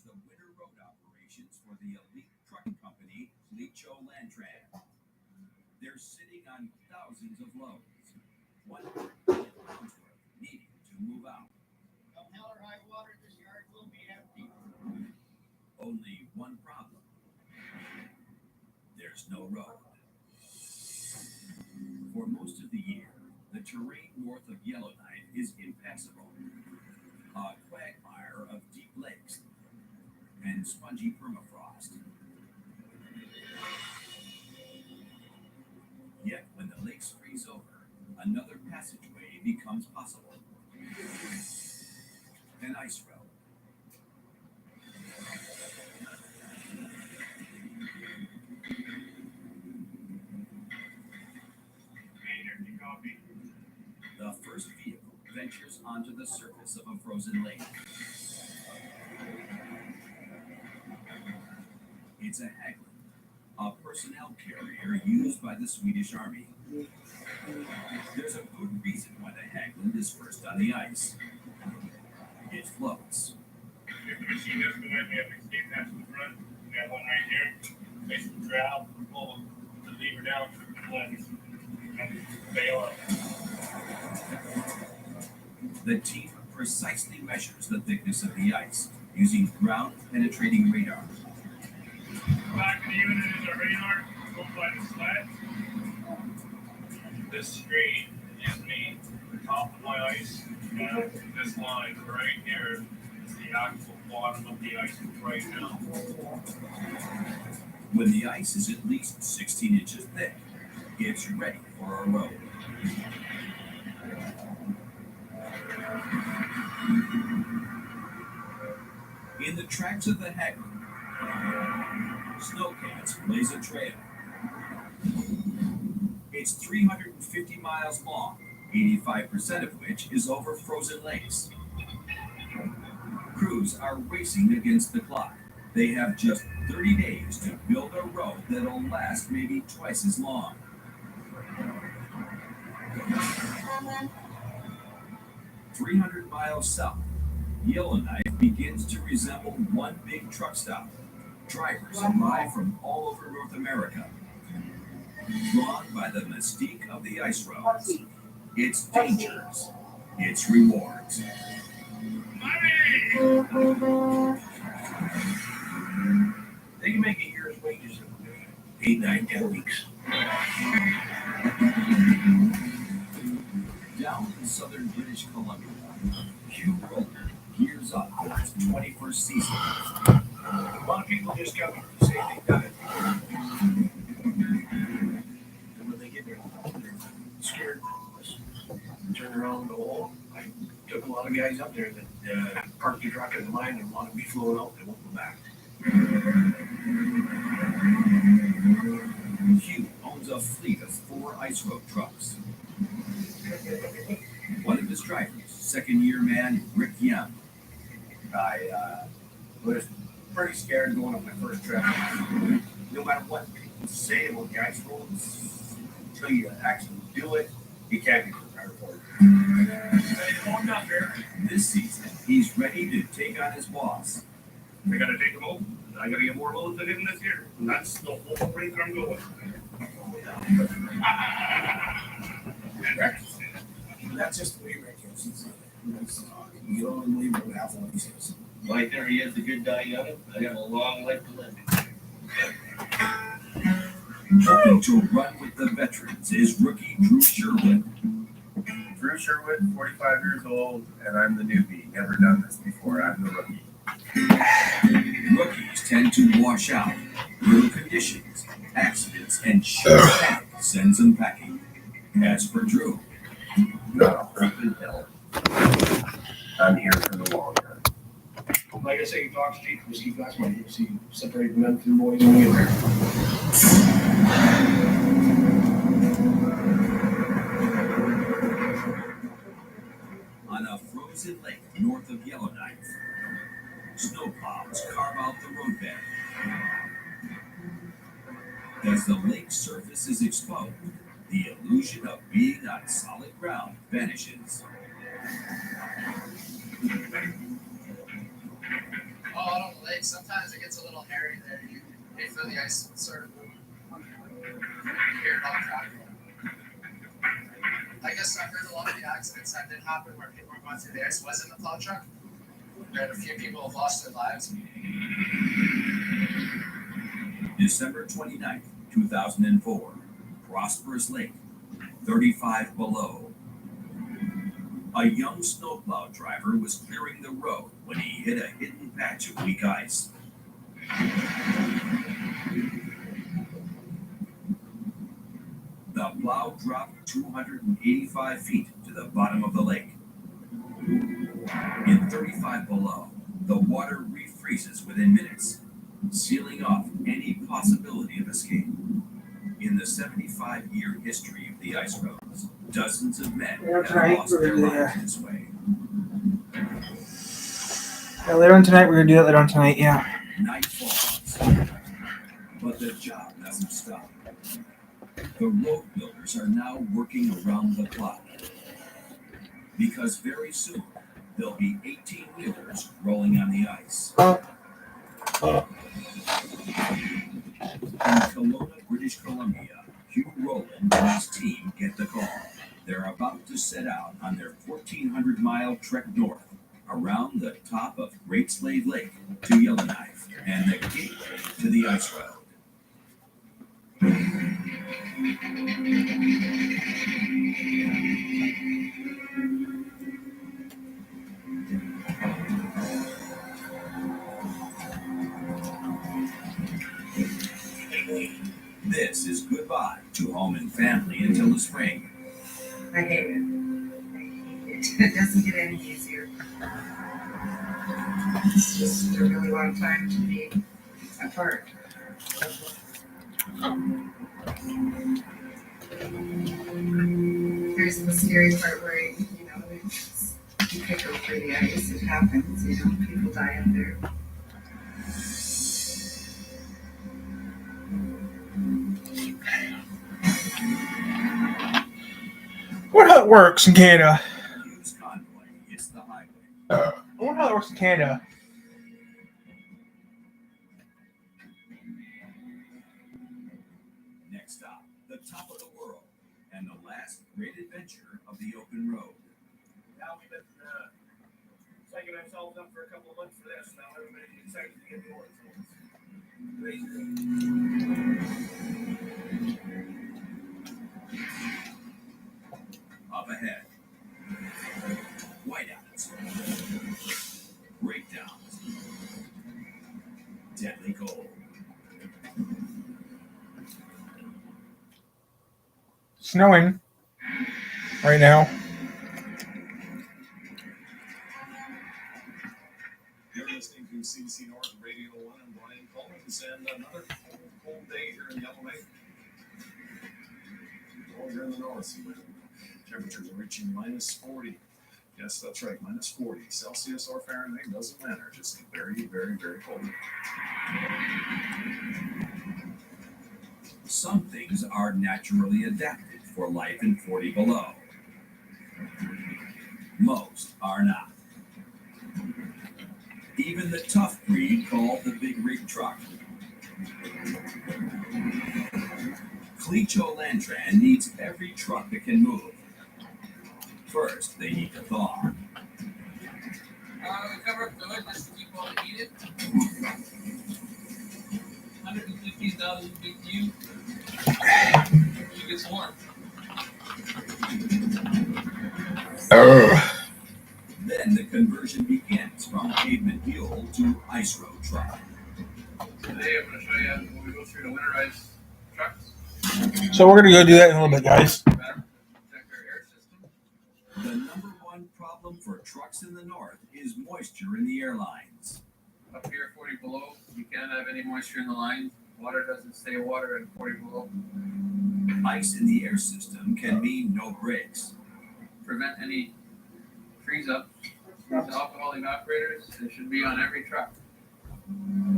is the winter road operations for the elite trucking company, Clecho Lantran. They're sitting on thousands of loads, 1 million pounds worth, needing to move out. Come hell or high water, this yard will be empty. Only one problem. There's no road. For most of the year, the terrain north of Yellowknife is impassable. A quagmire of deep lakes and spongy permafrost. Yet when the lakes freeze over, another passageway becomes possible. An ice road. The first vehicle ventures onto the surface of a frozen lake. It's a Hägglund, a personnel carrier used by the Swedish Army. There's a good reason why the Hägglund is first on the ice. It floats. If the machine doesn't go in, we have an escape hatch in the front. We got one right here. Basically, grab, pull the lever down to the lens, and bail up. The team precisely measures the thickness of the ice using ground-penetrating radar. Back of the unit is our radar, go by the sled. This screen is me, the top of my ice, and this line right here is the actual bottom of the ice right now. When the ice is at least 16 inches thick, it's ready for a road. In the tracks of the Hägglund, Snowcats blaze a trail. It's 350 miles long, 85% of which is over frozen lakes. Crews are racing against the clock. They have just 30 days to build a road that'll last maybe twice as long. 300 miles south, Yellowknife begins to resemble one big truck stop. Drivers arrive from all over North America, drawn by the mystique of the ice roads, its dangers, its rewards. Money! They can make a year's wages in 8, 9, 10 weeks. Down in southern British Columbia, Hugh Roller gears up for his 21st season. A lot of people just come and say they've done it. And when they get there, they're scared. Turn around and go home. I took a lot of guys up there that parked their truck in the line and want to be flown out. They won't go back. Hugh owns a fleet of 4 ice road trucks. One of his drivers, second-year man Rick Young. I was pretty scared going on my first trip. No matter what people say about the ice roads, until you actually do it, you can't be prepared for it. This season, he's ready to take on his boss. I gotta take them over. I gotta get more loads than him this year. And that's the whole rate I'm going. And Rex. That's just the way Rick is. You don't believe what half of what he says. Right there, he has the good die on it. I got a long life to live. Hoping to run with the veterans is rookie Drew Sherwood. Drew Sherwood, 45 years old, and I'm the newbie. Never done this before. I'm the rookie. Rookies tend to wash out. Road conditions, accidents, and sheer panic sends them packing. As for Drew, Not a hope in hell. I'm here for the long run. Like I say, he talks cheap whiskey glass money. You see, separate men from boys when you get there. on a frozen lake north of Yellowknife, snowplows carve out the roadbed. As the lake's surface is exposed, the illusion of being on solid ground vanishes. out on the lake, sometimes it gets a little hairy there. You feel the ice sort of move. You hear it all the time. I guess I've heard a lot of the accidents that did happen where people were going through the ice was in the plow truck. And a few people have lost their lives. December 29th, 2004. Prosperous Lake, 35 below. A young snowplow driver was clearing the road when he hit a hidden patch of weak ice. The plow dropped 285 feet to the bottom of the lake. In 35 below, the water refreezes within minutes, sealing off any possibility of escape. In the 75-year history of the ice roads, dozens of men have lost their lives this way. Yeah, later on tonight, we're going to do that later on tonight, yeah. Night falls, but the job doesn't stop. The road builders are now working around the clock, because very soon there'll be 18-wheelers rolling on the ice. In Kelowna, British Columbia, Hugh Rowland and his team get the call. They're about to set out on their 1,400-mile trek north, around the top of Great Slave Lake to Yellowknife, and the gateway to the ice road. This is goodbye to home and family until the spring. I hate it. It doesn't get any easier. It's just a really long time to be apart. There's the scary part where, you could go through the ice. It happens, people die up there. I wonder how it works in Canada. Use Convoy, it's the highway. I wonder how it works in Canada. Next stop, the top of the world, and the last great adventure of the open road. Now we've been psyching ourselves up for a couple of months for this. Now everybody's excited to get going. Up ahead, whiteouts, breakdowns, deadly cold. Snowing right now. You're listening to CBC North Radio 1 and Brian Collins, and another cold day here in Yellowknife. Over in the north, temperatures are reaching minus 40. Yes, that's right, minus 40 Celsius or Fahrenheit, doesn't matter, just very, very, very cold. Some things are naturally adapted for life in 40 below. Most are not. Even the tough breed called the big rig truck. Clecho Lantran needs every truck that can move. First, they need to thaw. We cover up the hood just to keep all the heat in. 115,000 big view. It gets warm. Then the conversion begins from pavement mule to ice road truck. Today I'm going to show you when we go through the winterized trucks. So we're going to go do that in a little bit, guys. Protect our air system. The number one problem for trucks in the north is moisture in the air lines. Up here, 40 below, you can't have any moisture in the line. Water doesn't stay water at 40 below. Ice in the air system can mean no brakes. Prevent any freeze up. These alcohol evaporators, they should be on every truck.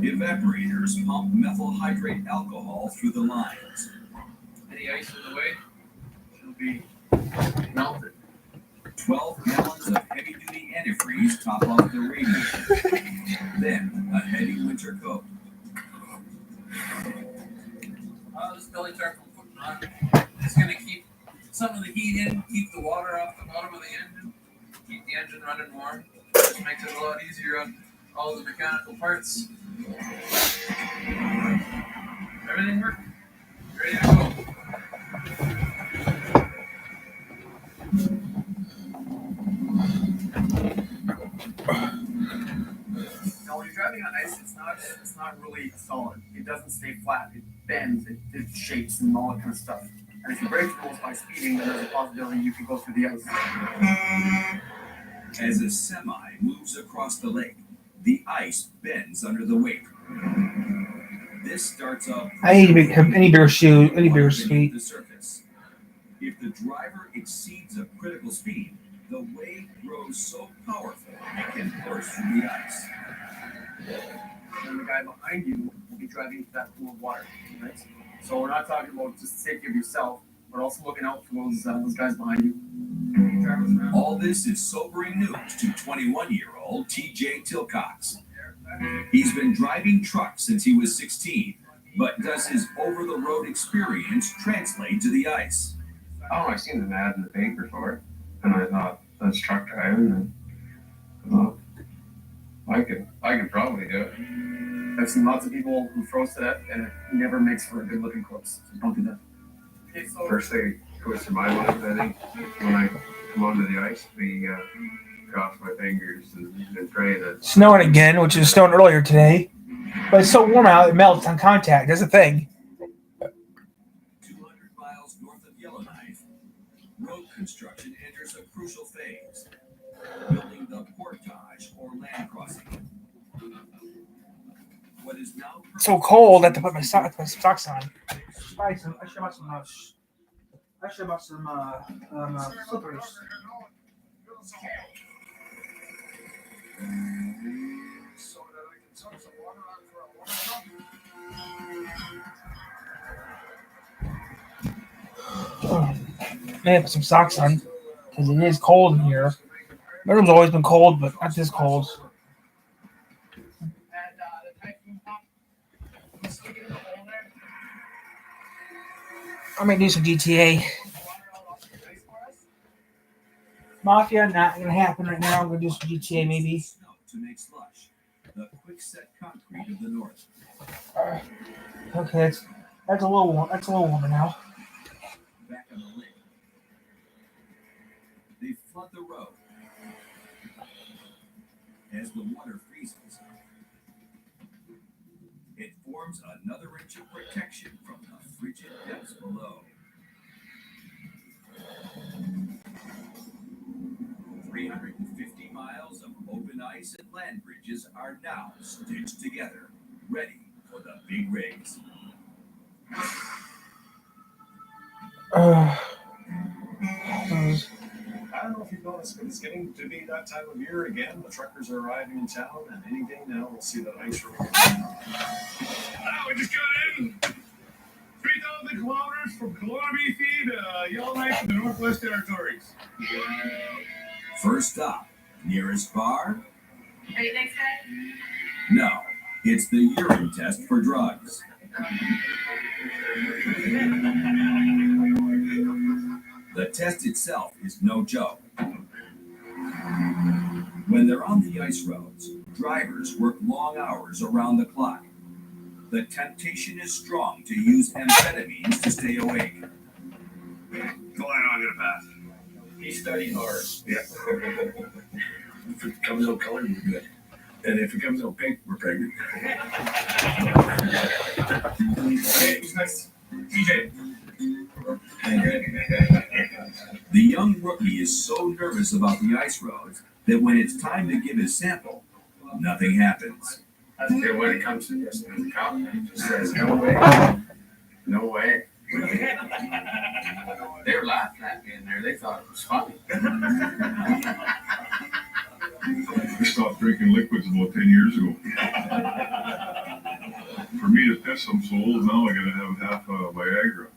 Evaporators pump methyl hydrate alcohol through the lines. Any ice in the way should be melted. 12 gallons of heavy-duty antifreeze top off the radiator. Then a heavy winter coat. This belly tarp I'm putting on is going to keep some of the heat in, keep the water off the bottom of the engine, keep the engine running warm. Just makes it a lot easier on all the mechanical parts. Everything working. Ready to go. Now, when you're driving on ice, it's not really solid. It doesn't stay flat. It bends, it shapes, and all that kind of stuff. And if you break the rules by speeding, then there's a possibility you could go through the ice. As a semi moves across the lake, the ice bends under the weight. This starts up. I need to have any bigger shoe, any bigger speed. The surface. If the driver exceeds a critical speed, the wave grows so powerful it can burst through the ice. And the guy behind you will be driving into that pool of water, right? So we're not talking about just safety of yourself, but also looking out for those guys behind you. All this is sobering news to 21-year-old TJ Tilcox. He's been driving trucks since he was 16, but does his over-the-road experience translate to the ice? Oh, I seen an ad in the paper for it, and I thought that's truck driving, and I could probably do it. I've seen lots of people who froze to death, and it never makes for a good-looking corpse. So don't do that. Okay, so First thing that goes through my mind, I think, when I come onto the ice, be cross my fingers and pray that. Snowing again, which is snowing earlier today. But it's so warm out, it melts on contact. That's the thing. 200 miles north of Yellowknife, road construction enters a crucial phase, building the portage or land crossing. What is now It's so cold, I have to put my socks on. I should have bought some slippers. May have put some socks on because it is cold in here. My room's always been cold, but not this cold. I might do some GTA. Mafia, not gonna happen right now. I'm gonna do some GTA maybe. Snow to make slush, the quickset concrete of the north. Okay, that's a little warm. That's a little warmer now. Back on the lake, they flood the road. As the water freezes, it forms another inch of protection from the frigid depths below. 350 miles of open ice and land bridges are now stitched together, ready for the big rigs. I don't know if you've noticed, but it's getting to be that time of year again. The truckers are arriving in town, and any day now we'll see that ice road. We just got in 3,000 kilometers from Kelowna, BC to Yellowknife in the Northwest Territories. First stop, nearest bar? Are you next guy? No, it's the urine test for drugs. The test itself is no joke. When they're on the ice roads, drivers work long hours around the clock. The temptation is strong to use amphetamines to stay awake. Go on, I'm gonna pass. He studied hard. Yeah. If it comes out colored, we're good. And if it comes out pink, we're pregnant. Okay, who's next? TJ. The young rookie is so nervous about the ice roads that when it's time to give his sample, nothing happens. Okay, when it comes to this, the cop just says, no way. No way. They were laughing at me in there. They thought it was funny. I stopped drinking liquids about 10 years ago. For me to piss, I'm so old now, I gotta have half Viagra.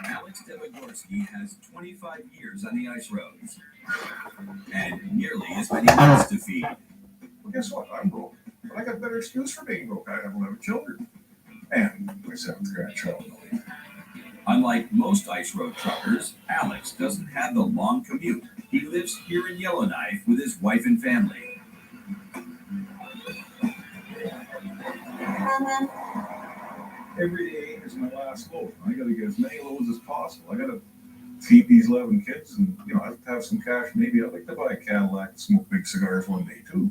Alex Debegorsky has 25 years on the ice roads. and nearly as many mouths to feed. Well, guess what? I'm broke. But I got a better excuse for being broke. I have 11 children. And my 7th grandchild. Unlike most ice road truckers, Alex doesn't have the long commute. He lives here in Yellowknife with his wife and family. Every day is my last load. I got to get as many loads as possible. I got to feed these 11 kids, and I have to have some cash. Maybe I'd like to buy a Cadillac and smoke big cigars one day too.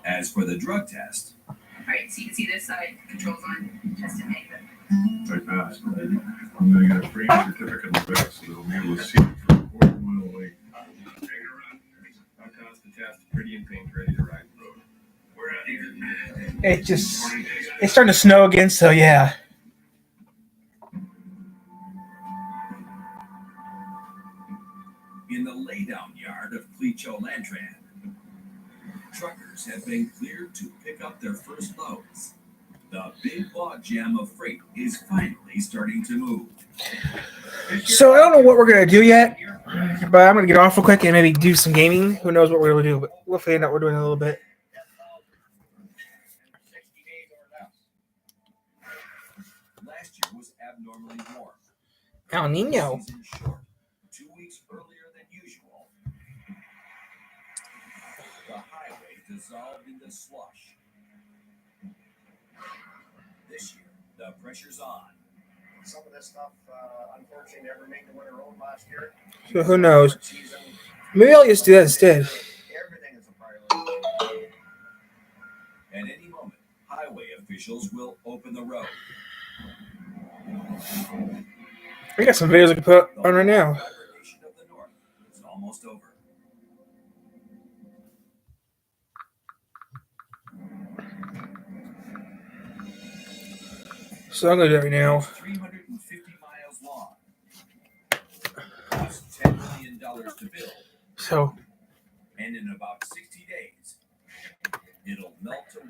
As for the drug test, Right, so you can see this side controls on test and make it. I passed. I'm going to get a free certificate in the back so they'll be able to see it from a quarter mile away. I passed the test, pretty and pink, ready to ride the road. We're out here. It's starting to snow again, so yeah. in the laydown yard of Clecho Landtran, truckers have been cleared to pick up their first loads. The big log jam of freight is finally starting to move. So I don't know what we're gonna do yet, but I'm gonna get off real quick and maybe do some gaming. Who knows what we're gonna do? But we'll find out what we're doing in a little bit. Last year was abnormally warm. El Nino. Season short, 2 weeks earlier than usual. The highway dissolved into slush. This year, the pressure's on. Some of this stuff, unfortunately, never made the winter road last year. So who knows? Season, Maybe I'll just do that instead. everything is a priority. At any moment, highway officials will open the road. I got some videos I can put on right now. The hibernation of the North is almost over. So I'm gonna do it right now. It's 350 miles long. Cost $10 million to build, So and in about 60 days, it'll melt away.